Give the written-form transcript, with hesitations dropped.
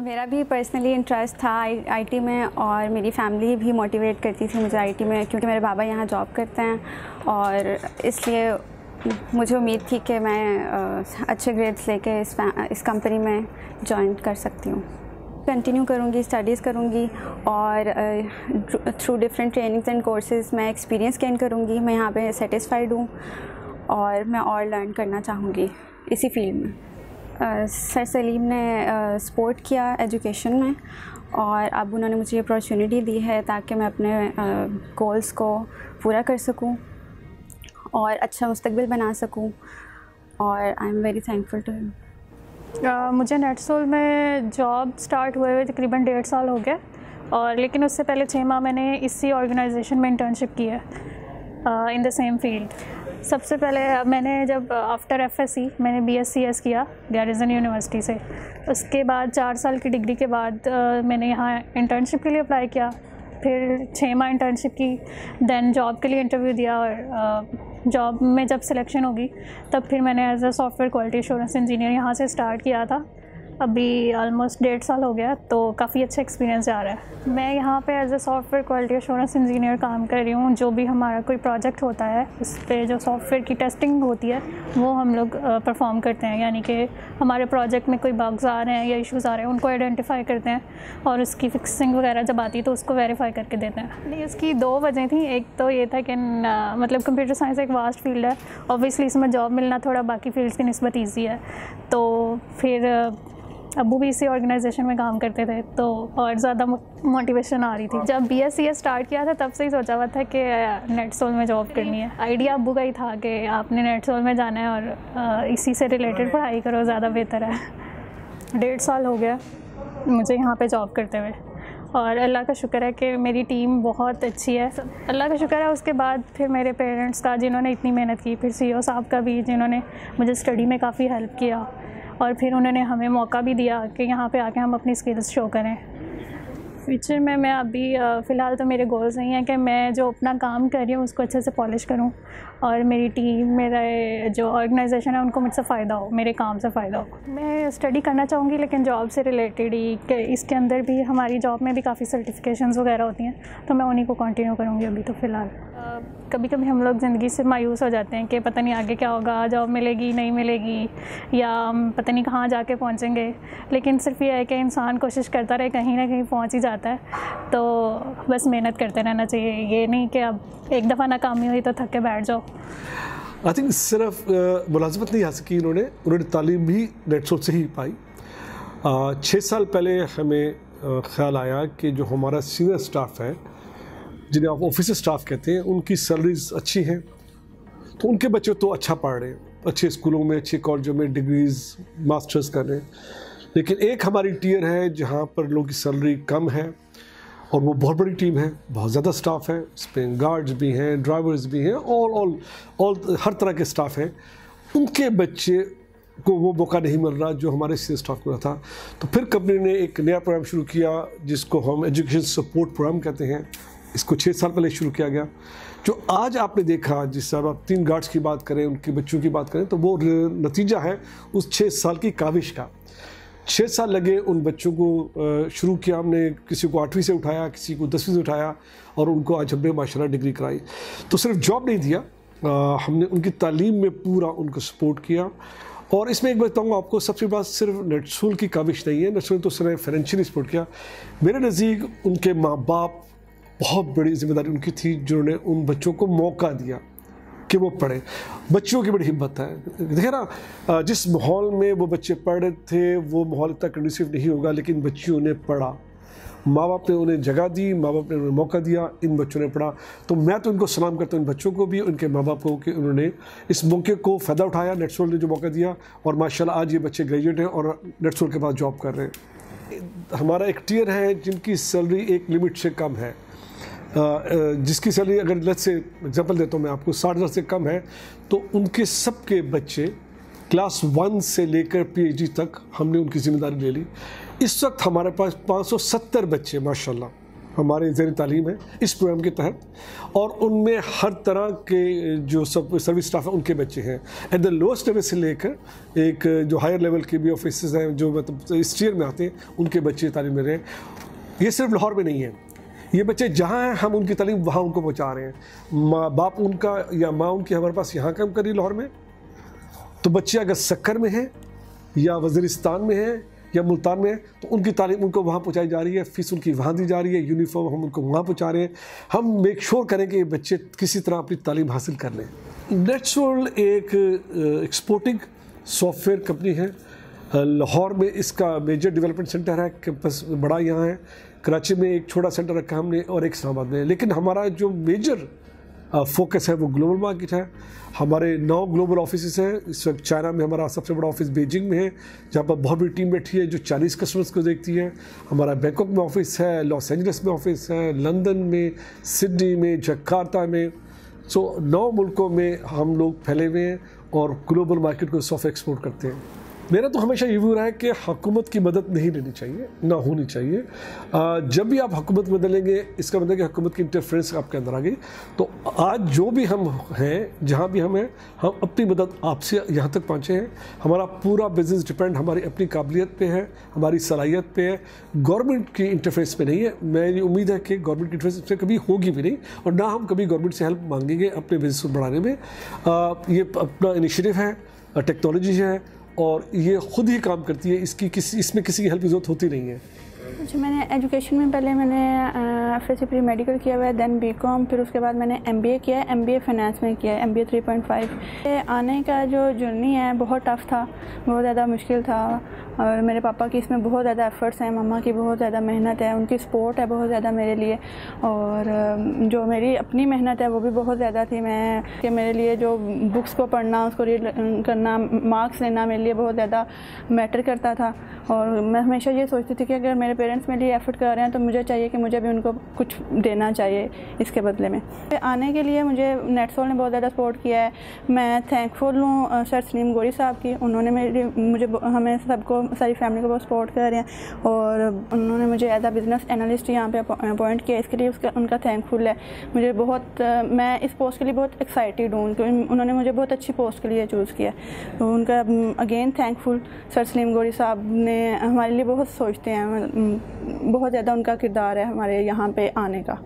मेरा भी personally interest था आईटी में, और मेरी फैमिली भी मोटिवेट करती थी मुझे आईटी में, क्योंकि मेरे बाबा यहाँ जॉब करते हैं, और इसलिए मुझे उम्मीद थी कि मैं अच्छे ग्रेड्स लेके इस कंपनी में जॉइन कर सकती हूँ। कंटिन्यू करूँगी, स्टडीज़ करूँगी, और through different trainings and courses मैं एक्सपीरियंस गेन करूँगी। मैं यहाँ पे सेटिस्फाइड हूँ और मैं और लर्न करना चाहूँगी इसी फील्ड में। सर सलीम ने सपोर्ट किया एजुकेशन में, और अब उन्होंने मुझे ये अपॉर्चुनिटी दी है ताकि मैं अपने गोल्स को पूरा कर सकूं और अच्छा मुस्तकबिल बना सकूं, और I am very thankful to him. मुझे नेटसोल में जॉब स्टार्ट हुए तकरीबन 1.5 साल हो गए, और लेकिन उससे पहले 6 माह मैंने इसी ऑर्गेनाइजेशन में इंटर्नशिप की है इन द सेम फील्ड। सबसे पहले मैंने जब आफ्टर एफएससी मैंने BScs किया गैरिसन यूनिवर्सिटी से। उसके बाद 4 साल की डिग्री के बाद मैंने यहाँ इंटर्नशिप के लिए अप्लाई किया, फिर 6 माह इंटर्नशिप की, देन जॉब के लिए इंटरव्यू दिया, और जॉब में जब सिलेक्शन होगी तब फिर मैंने as a software quality assurance engineer यहाँ से स्टार्ट किया था। अभी ऑलमोस्ट 1.5 साल हो गया, तो काफ़ी अच्छा एक्सपीरियंस जा रहा है। मैं यहाँ पे as a software quality assurance engineer काम कर रही हूँ। जो भी हमारा कोई प्रोजेक्ट होता है उस पर जो सॉफ्टवेयर की टेस्टिंग होती है वो हम लोग परफॉर्म करते हैं, यानी कि हमारे प्रोजेक्ट में कोई बग्स आ रहे हैं या इश्यूज़ आ रहे हैं उनको आइडेंटिफाई करते हैं, और उसकी फिक्सिंग वगैरह जब आती है तो उसको वेरीफाई करके देते हैं। नहीं, इसकी 2 वजह थी। एक तो ये था कि मतलब कंप्यूटर साइंस एक वास्ट फील्ड है, ऑब्वियसली इसमें जॉब मिलना थोड़ा बाकी फील्ड्स की निस्बत ईजी है, तो फिर अब्बू भी इसी ऑर्गेनाइजेशन में काम करते थे तो और ज़्यादा मोटिवेशन आ रही थी। जब BScs स्टार्ट किया था तब से ही सोचा हुआ था कि नेटसोल में जॉब करनी है। आइडिया अब्बू का ही था कि आपने नेटसोल में जाना है और इसी से रिलेटेड पढ़ाई करो, ज़्यादा बेहतर है। 1.5 साल हो गया मुझे यहाँ पे जॉब करते हुए, और अल्लाह का शुक्र है कि मेरी टीम बहुत अच्छी है। अल्लाह का शुक्र है। उसके बाद फिर मेरे पेरेंट्स का जिन्होंने इतनी मेहनत की, फिर CEO साहब का भी जिन्होंने मुझे स्टडी में काफ़ी हेल्प किया, और फिर उन्होंने हमें मौका भी दिया कि यहाँ पे आके हम अपनी स्किल्स शो करें। फ्यूचर में मैं अभी फ़िलहाल तो मेरे गोल्स नहीं हैं कि मैं जो अपना काम कर रही हूँ उसको अच्छे से पॉलिश करूँ, और मेरी टीम, मेरा जो ऑर्गेनाइजेशन है उनको मुझसे फ़ायदा हो, मेरे काम से फ़ायदा हो। मैं स्टडी करना चाहूँगी लेकिन जॉब से रिलेटेड ही, कि इसके अंदर भी हमारी जॉब में भी काफ़ी सर्टिफिकेशंस वगैरह होती हैं, तो मैं उन्हीं को कंटिन्यू करूँगी अभी तो फ़िलहाल। कभी कभी हम लोग ज़िंदगी से मायूस हो जाते हैं कि पता नहीं आगे क्या होगा, जॉब मिलेगी नहीं मिलेगी, या हम पता नहीं कहाँ जाके पहुँचेंगे, लेकिन सिर्फ ये है कि इंसान कोशिश करता रहे, कहीं ना कहीं पहुँच ही जाता है। तो बस मेहनत करते रहना चाहिए, ये नहीं कि अब एक दफ़ा नाकामी हुई तो थक के बैठ जाओ। आई थिंक सिर्फ मुलाजमत नहीं हासिल की उन्होंने तालीम भी नेटसोल से ही पाई। 6 साल पहले हमें ख्याल आया कि जो हमारा सीनियर स्टाफ है, जिन्हें आप ऑफिस स्टाफ कहते हैं, उनकी सैलरीज अच्छी हैं, तो उनके बच्चे तो अच्छा पढ़ रहे हैं, अच्छे स्कूलों में, अच्छे कॉलेजों में डिग्रीज़ मास्टर्स कर रहे हैं, लेकिन एक हमारी टियर है जहाँ पर लोगों की सैलरी कम है, और वो बहुत बड़ी टीम है, बहुत ज़्यादा स्टाफ है, इसमें गार्ड्स भी हैं, ड्राइवर्स भी हैं, ऑल हर तरह के स्टाफ हैं। उनके बच्चे को वो मौका नहीं मिल रहा जो हमारे सीनियर स्टाफ को रहा था। तो फिर कंपनी ने एक नया प्रोग्राम शुरू किया जिसको हम एजुकेशन सपोर्ट प्रोग्राम कहते हैं। इसको 6 साल पहले शुरू किया गया। जो आज आपने देखा, जिस तरह आप 3 गार्ड्स की बात करें, उनके बच्चों की बात करें, तो वो नतीजा है उस 6 साल की काविश का। 6 साल लगे उन बच्चों को शुरू किया हमने, किसी को 8वीं से उठाया, किसी को 10वीं से उठाया, और उनको आज हमने माशाल्लाह डिग्री कराई। तो सिर्फ जॉब नहीं दिया, हमने उनकी तालीम में पूरा उनको सपोर्ट किया। और इसमें एक बताऊँगा आपको, सबसे बड़ा सिर्फ नेटसोल की काविश नहीं है, नेटसोल तो उसने फाइनेंशियली सपोर्ट किया। मेरे नज़दीक उनके माँ बाप, बहुत बड़ी जिम्मेदारी उनकी थी, जिन्होंने उन बच्चों को मौका दिया कि वो पढ़ें। बच्चों की बड़ी हिम्मत है, देखिए ना, जिस माहौल में वो बच्चे पढ़ रहे थे वो माहौल इतना कंडीसिव नहीं होगा, लेकिन बच्चियों ने पढ़ा, माँ बाप ने उन्हें जगह दी, माँ बाप ने उन्हें मौका दिया, इन बच्चों ने पढ़ा। तो मैं तो इनको सलाम करता हूँ, इन बच्चों को भी, उनके माँ बाप को, कि उन्होंने इस मौके को फ़ायदा उठाया, नेटसोल ने जो मौका दिया, और माशाल्लाह आज ये बच्चे ग्रेजुएट हैं और नेटसोल के पास जॉब कर रहे हैं। हमारा एक टियर है जिनकी सैलरी एक लिमिट से कम है, जिसकी सैलरी अगर लेट्स से एग्जांपल देता हूँ मैं आपको, 60,000 से कम है, तो उनके सबके बच्चे क्लास 1 से लेकर PhD तक हमने उनकी जिम्मेदारी ले ली। इस वक्त हमारे पास 570 बच्चे माशाल्लाह हमारे ज़ेर तालीम है इस प्रोग्राम के तहत, और उनमें हर तरह के जो सब सर्विस स्टाफ है उनके बच्चे हैं। एट द लोएस्ट लेवल से लेकर एक जो हायर लेवल के भी ऑफिसर्स हैं जो मतलब इस टीयर में आते हैं, उनके बच्चे तालीम ले रहे हैं। ये सिर्फ लाहौर में नहीं है, ये बच्चे जहाँ हैं हम उनकी तालीम वहाँ उनको पहुँचा रहे हैं। माँ बाप उनका या माँ उनकी हमारे पास यहाँ काम करी लाहौर में, तो बच्चे अगर सक्कर में हैं या वज़ीरिस्तान में हैं या मुल्तान में है तो उनकी तालीम उनको वहाँ पहुँचाई जा रही है, फ़ीस उनकी वहाँ दी जा रही है, यूनिफॉर्म हम उनको वहाँ पहुँचा रहे हैं। हम मेक श्योर करें कि ये बच्चे किसी तरह अपनी तालीम हासिल कर लें। नेट्सवर्ल्ड एक एक्सपोर्टिंग सॉफ्टवेयर कंपनी है। लाहौर में इसका मेजर डेवलपमेंट सेंटर है, कैंपस बड़ा यहाँ है। कराची में एक छोटा सेंटर रखा हमने और एक इस्लामाबाद में, लेकिन हमारा जो मेजर फोकस है वो ग्लोबल मार्केट है। हमारे 9 ग्लोबल ऑफिस हैं। इस वक्त चाइना में हमारा सबसे बड़ा ऑफिस बीजिंग में है, जहाँ पर बहुत बड़ी टीम बैठी है जो चाइनीज़ कस्टमर्स को देखती है। हमारा बैंकॉक में ऑफिस है, लॉस एंजलिस में ऑफिस है, लंदन में, सिडनी में, जकार्ता में। 9 मुल्कों में हम लोग फैले हुए हैं और ग्लोबल मार्केट को सॉफ्ट एक्सपोर्ट करते हैं। मेरा तो हमेशा ये व्यू रहा है कि हुकूमत की मदद नहीं लेनी चाहिए, ना होनी चाहिए। जब भी आप हुकूमत मदद लेंगे, इसका मतलब कि हुकूमत की इंटरफेरेंस आपके अंदर आ गई। तो आज जो भी हम हैं, जहाँ भी हम हैं, हम अपनी मदद आपसे यहाँ तक पहुँचे हैं। हमारा पूरा बिजनेस डिपेंड हमारी अपनी काबिलियत पे है, हमारी सलाहियत पे है, गवर्नमेंट की इंटरफेरेंस पे नहीं है। मेरी उम्मीद है कि गवर्नमेंट की इंटरफेरेंस पे कभी होगी भी नहीं, और ना हम कभी गवर्नमेंट से हेल्प मांगेंगे अपने बिजनेस को बढ़ाने में। ये अपना इनिशिएटिव है, टेक्नोलॉजी है और ये खुद ही काम करती है, इसमें किसी की हेल्प की ज़रूरत होती नहीं है। अच्छा, मैंने एजुकेशन में पहले मैंने FSC प्री मेडिकल किया हुआ है, देन BCom, फिर उसके बाद मैंने MBA किया है, MBA फाइनेंस में किया है, MBA 3.5। आने का जो जर्नी है बहुत टफ़ था, बहुत ज़्यादा मुश्किल था, और मेरे पापा की इसमें बहुत ज़्यादा एफ़र्ट्स हैं, मम्मा की बहुत ज़्यादा मेहनत है, उनकी सपोर्ट है बहुत ज़्यादा मेरे लिए, और जो मेरी अपनी मेहनत है वो भी बहुत ज़्यादा थी। कि मेरे लिए जो बुक्स को पढ़ना, उसको रीड करना, मार्क्स लेना मेरे लिए बहुत ज़्यादा मैटर करता था, और मैं हमेशा ये सोचती थी कि अगर मेरे पेरेंट्स मेरे लिए एफ़र्ट कर रहे हैं तो मुझे चाहिए कि मुझे भी उनको कुछ देना चाहिए इसके बदले में। आने के लिए मुझे नेट्सवर्ल्ड ने बहुत ज़्यादा सपोर्ट किया है। मैं थैंकफुल हूँ सर सलीम गौरी साहब की, उन्होंने हमें सबको, सारी फैमिली को बहुत सपोर्ट कर रहे हैं, और उन्होंने मुझे एज अ बिज़नेस एनालिस्ट यहाँ पे अपॉइंट किया, इसके लिए उनका थैंकफुल है। मुझे बहुत, मैं इस पोस्ट के लिए बहुत एक्साइटेड हूँ क्योंकि उन्होंने मुझे बहुत अच्छी पोस्ट के लिए चूज़ किया, तो उनका again thankful. Sir Salim Gauri साहब ने हमारे लिए बहुत सोचते हैं, बहुत ज़्यादा उनका किरदार है हमारे यहाँ पे आने का।